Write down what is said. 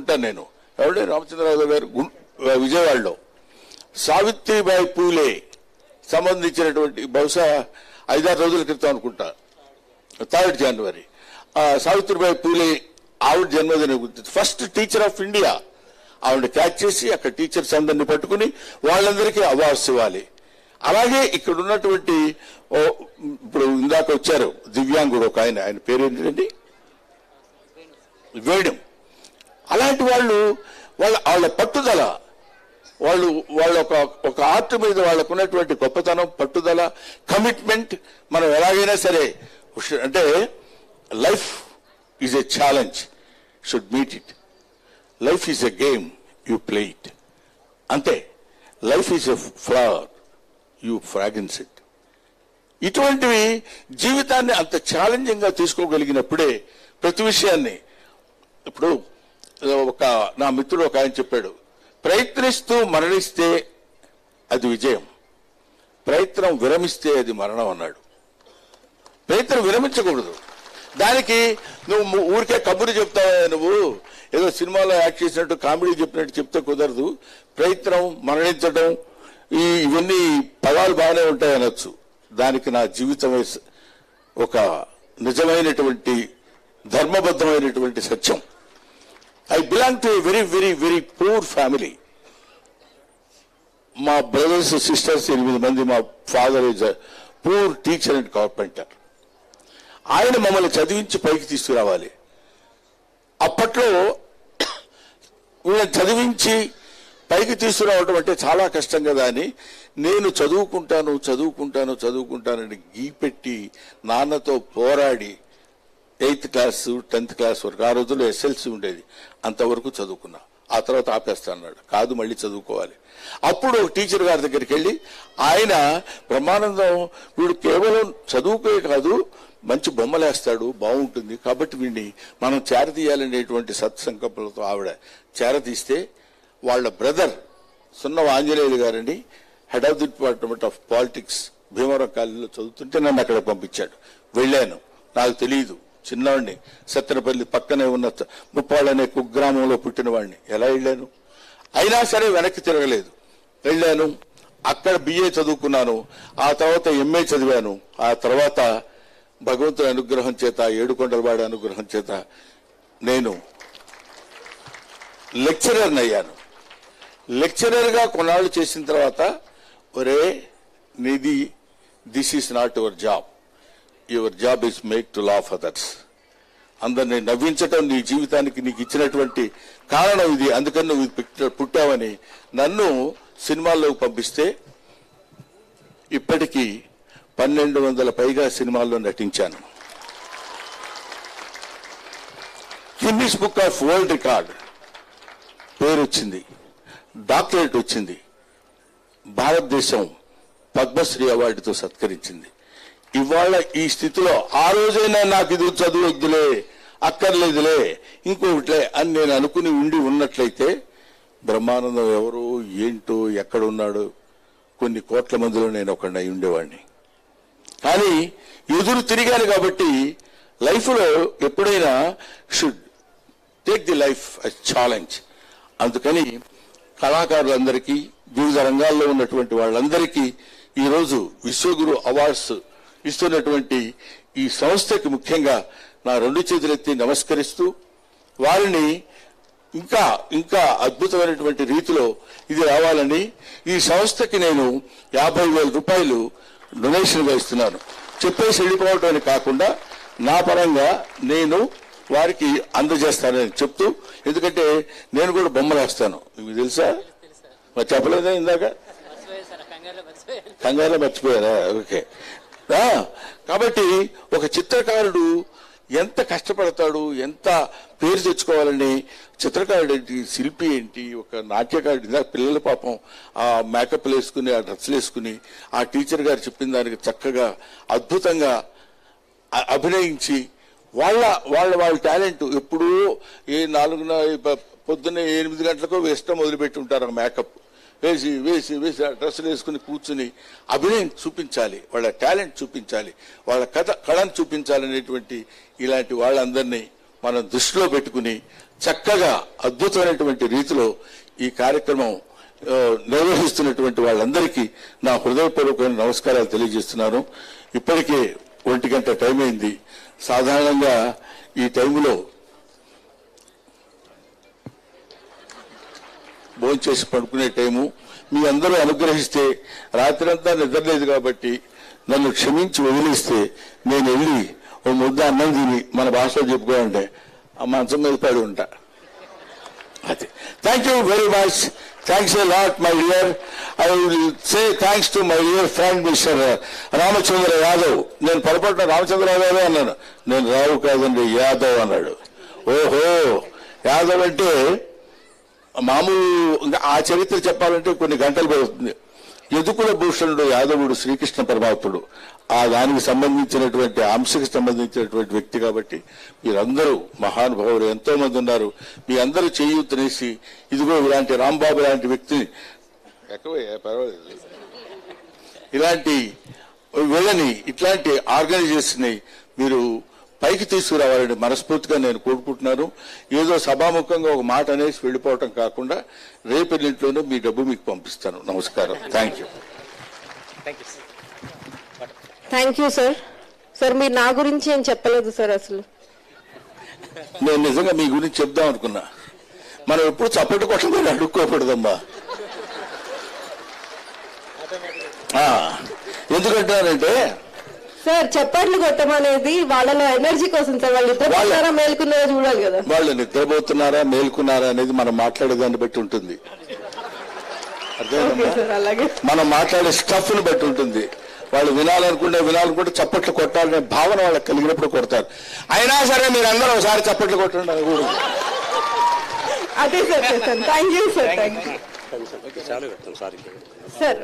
అనుకుంటాను నేను. ఎవడే రామచంద్రరావు గారు విజయవాడలో సావిత్రిబాయి పూలే సంబంధించినటువంటి బహుశా 5-6 రోజుల క్రితం అనుకుంటా 3 జనవరి సావిత్రిబాయి పూలే ఆవిడ జన్మదిన గుర్తు. ఫస్ట్ టీచర్ ఆఫ్ ఇండియా ఆవిడ క్యాచ్ చేసి అక్కడ టీచర్స్ అందరినీ పట్టుకుని వాళ్ళందరికీ అవార్డ్స్ ఇవ్వాలి. అలాగే ఇక్కడ ఉన్నటువంటి ఇప్పుడు ఇందాక వచ్చారు దివ్యాంగుడు ఒక ఆయన పేరు ఏంటండి వేణు. అలాంటి వాళ్ళ పట్టుదల వాళ్ళ ఒక ఆర్ట్ మీద వాళ్ళకు ఉన్నటువంటి గొప్పతనం, పట్టుదల, కమిట్మెంట్ మనం ఎలాగైనా సరే అంటే life is a challenge, should meet it. Life is a game, you play it. అంతే. Life is a flower, you fragrance it. ఇటువంటివి జీవితాన్ని అంత ఛాలెంజింగ్ గా తీసుకోగలిగినప్పుడే ప్రతి విషయాన్ని. ఇప్పుడు నా మిత్రుడు ఒక ఆయన చెప్పాడు, ప్రయత్నిస్తూ మరణిస్తే అది విజయం, ప్రయత్నం విరమిస్తే అది మరణం అన్నాడు. ప్రయత్నం విరమించకూడదు. దానికి నువ్వు ఊరికే కబురు చెప్తావా, నువ్వు ఏదో సినిమాలో యాక్ట్ చేసినట్టు కామెడీ చెప్పినట్టు చెప్తే కుదరదు. ప్రయత్నం, మరణించడం ఇవన్నీ పదాలు బాగానే ఉంటాయి అనొచ్చు. దానికి నా జీవితమే ఒక నిజమైనటువంటి ధర్మబద్ధమైనటువంటి సత్యం. I belong to a very very very poor family. మా బ్రదర్స్ సిస్టర్స్ 8 మంది. మా father is poor teacher and carpenter. ఆయన మమ్మల్ని చదివించి పైకి తీసుకురావాలి. అప్పట్లో వీళ్ళని చదివించి పైకి తీసుకురావడం అంటే చాలా కష్టం కదా అని నేను చదువుకుంటానని గీపెట్టి నాన్నతో పోరాడి 8th క్లాస్ 10th క్లాస్ వరకు, ఆ రోజుల్లో SLC ఉండేది, అంతవరకు చదువుకున్నా. ఆ తర్వాత ఆపేస్తాన్నాడు. కాదు, మళ్ళీ చదువుకోవాలి. అప్పుడు టీచర్ గారి దగ్గరికి వెళ్ళి ఆయన బ్రహ్మానందం వీడు కేవలం చదువుకే కాదు మంచి బొమ్మలేస్తాడు, బాగుంటుంది, కాబట్టి వీడిని మనం చేరతీయాలనేటువంటి సత్సంకల్పంతో ఆవిడ చేరతీస్తే వాళ్ళ బ్రదర్ సున్నవ ఆంజనేయులు గారండి, head of the department of politics, Bhimavaram కాలేజీలో చదువుతుంటే నన్ను అక్కడ పంపించాడు. వెళ్ళాను. నాకు తెలియదు, చిన్నవాడిని, సత్తెనపల్లి పక్కనే ఉన్న ముప్పాళ్ళు అనే కుగ్రామంలో పుట్టిన వాడిని. ఎలా వెళ్ళాను? అయినా సరే వెనక్కి తిరగలేదు. వెళ్ళాను. అక్కడ BA చదువుకున్నాను. ఆ తర్వాత MA చదివాను. ఆ తర్వాత భగవంతుని అనుగ్రహం చేత, ఏడుకొండలవాడి అనుగ్రహం చేత నేను లెక్చరర్ని అయ్యాను. లెక్చరర్గా కొన్నాళ్ళు చేసిన తర్వాత, ఒరే నీది this is not your job, your job is make to laugh others. అందరినీ నవ్వించటం నీ జీవితానికి నీకు ఇచ్చినటువంటి కారణం ఇది, అందుకని నువ్వు పుట్టావని నన్ను సినిమాల్లోకి పంపిస్తే ఇప్పటికీ 1200 పైగా సినిమాల్లో నటించాను. Guinness book of world record పేరు వచ్చింది, డాక్టరేట్ వచ్చింది, భారతదేశం పద్మశ్రీ అవార్డుతో సత్కరించింది. ఇవాళ ఈ స్థితిలో ఆ రోజైనా నాకు ఇది చదువు వద్దులే, అక్కర్లేదులే, ఇంకొకట్లే అని నేను అనుకుని ఉన్నట్లయితే బ్రహ్మానందం ఎవరు, ఏంటో, ఎక్కడున్నాడు, కొన్ని కోట్ల మందిలో నేను ఒకడిని అయి ఉండేవాడిని. కానీ ఎదురు తిరిగాను కాబట్టి లైఫ్లో ఎప్పుడైనా should take the life as challenge. అందుకని కళాకారులందరికీ, వివిధ రంగాల్లో ఉన్నటువంటి వాళ్ళందరికీ ఈరోజు విశ్వగురు అవార్డ్స్ ఇస్తున్నటువంటి ఈ సంస్థకి ముఖ్యంగా నా 2 చేతులెత్తి నమస్కరిస్తూ వారిని ఇంకా ఇంకా అద్భుతమైనటువంటి రీతిలో ఇది రావాలని ఈ సంస్థకి నేను 50,000 రూపాయలు డొనేషన్గా ఇస్తున్నాను. చెప్పేసి వెళ్ళిపోవటం కాకుండా నా పరంగా నేను వారికి అందజేస్తానని చెప్తూ, ఎందుకంటే నేను కూడా బొమ్మలు వేస్తాను, మీకు తెలుసా? మరి చెప్పలేదా ఇందాక? కంగారులో మర్చిపోయారా? ఓకే. కాబట్టి ఒక చిత్రకారుడు ఎంత కష్టపడతాడు, ఎంత పేరు తెచ్చుకోవాలని, చిత్రకారుడు ఏంటి, శిల్పి ఏంటి, ఒక నాట్యకారుడు. ఇందాక పిల్లల పాపం ఆ మేకప్లు వేసుకుని, ఆ డ్రెస్సులు వేసుకుని, ఆ టీచర్ గారు చెప్పిన దానికి చక్కగా అద్భుతంగా అభినయించి వాళ్ళ టాలెంట్ ఎప్పుడూ పొద్దున్నే 8 గంటలకు వేయడం మొదలుపెట్టి ఉంటారు. మేకప్ వేసి వేసి వేసి డ్రెస్సులు వేసుకుని కూర్చుని అభినయం చూపించాలి, వాళ్ళ టాలెంట్ చూపించాలి, వాళ్ళ కళను చూపించాలనేటువంటి ఇలాంటి వాళ్ళందరినీ మనం దృష్టిలో పెట్టుకుని చక్కగా అద్భుతమైనటువంటి రీతిలో ఈ కార్యక్రమం నిర్వహిస్తున్నటువంటి వాళ్ళందరికీ నా హృదయపూర్వకమైన నమస్కారాలు తెలియజేస్తున్నాను. ఇప్పటికే 1 గంట టైం అయింది. సాధారణంగా ఈ టైంలో భోంచేసి పడుకునే టైము. మీ అందరూ అనుగ్రహిస్తే రాత్రంతా నిద్రలేదు కాబట్టి నన్ను క్షమించి వదిలేస్తే నేను వెళ్ళి ఓ ముద్ద అన్నం తిని మన భాషలో చెప్పుకోవాలంటే ఆ మంచం మీద పడి ఉంటా. అది. Thank you very much. Thanks a lot my dear. I will say thanks to my dear friend mister Ramachandra Yadav. నేను పొరపాటున రామచంద్ర యాదవ్ అన్నాను. నేను రావు కాదండి, యాదవ్ అన్నాడు. ఓహో, యాదవ్ అంటే మామూలు ఆ చరిత్ర చెప్పాలంటే కొన్ని గంటలు పడుతుంది. యదుకుల భూషణుడు యాదవుడు శ్రీకృష్ణ పరమాత్ముడు. ఆ దానికి సంబంధించినటువంటి అంశకు సంబంధించినటువంటి వ్యక్తి కాబట్టి మీరందరూ మహానుభావులు ఎంతో మంది ఉన్నారు. మీ అందరూ చేయూతనేసి ఇదిగో ఇలాంటి రాంబాబు లాంటి వ్యక్తిని పర్వాలేదు ఇలాంటి వీళ్ళని ఇట్లాంటి ఆర్గనైజేషన్ ని మీరు పైకి తీసుకురావాలని మనస్ఫూర్తిగా నేను కోరుకుంటున్నాను. ఏదో సభాముఖంగా ఒక మాట అనేసి వెళ్ళిపోవటం కాకుండా రేపెన్నింట్లోనే మీ డబ్బు మీకు పంపిస్తాను. నమస్కారం. Thank you. Thank you sir. Sir మీరు నా గురించి ఏం చెప్పలేదు సార్. అసలు నేను నిజంగా మీ గురించి చెప్దాం అనుకున్నా. మనం ఎప్పుడు చప్పటి కొట్టమని అడుక్కోకూడదమ్మా. ఎందుకంటానంటే సార్ చప్పట్లు కొట్టమనేది వాళ్ళలో ఎనర్జీ కోసం సార్. వాళ్ళు నిద్రపోతున్నారా మేల్కున్నారా చూడాలి కదా. వాళ్ళు నిద్రపోతున్నారా మేల్కున్నారా అనేది మనం మాట్లాడే దాన్ని బట్టి ఉంటుంది. అలాగే మనం మాట్లాడే స్టఫ్ ని బట్టి ఉంటుంది. వాళ్ళు వినాలనుకుంటే చప్పట్లు కొట్టాలనే భావన వాళ్ళకి కలిగినప్పుడు కొడతారు. అయినా సరే మీరు అందరూ ఒకసారి చప్పట్లు కొట్టండి. అదే sir. Thank you sir. Thank you sir.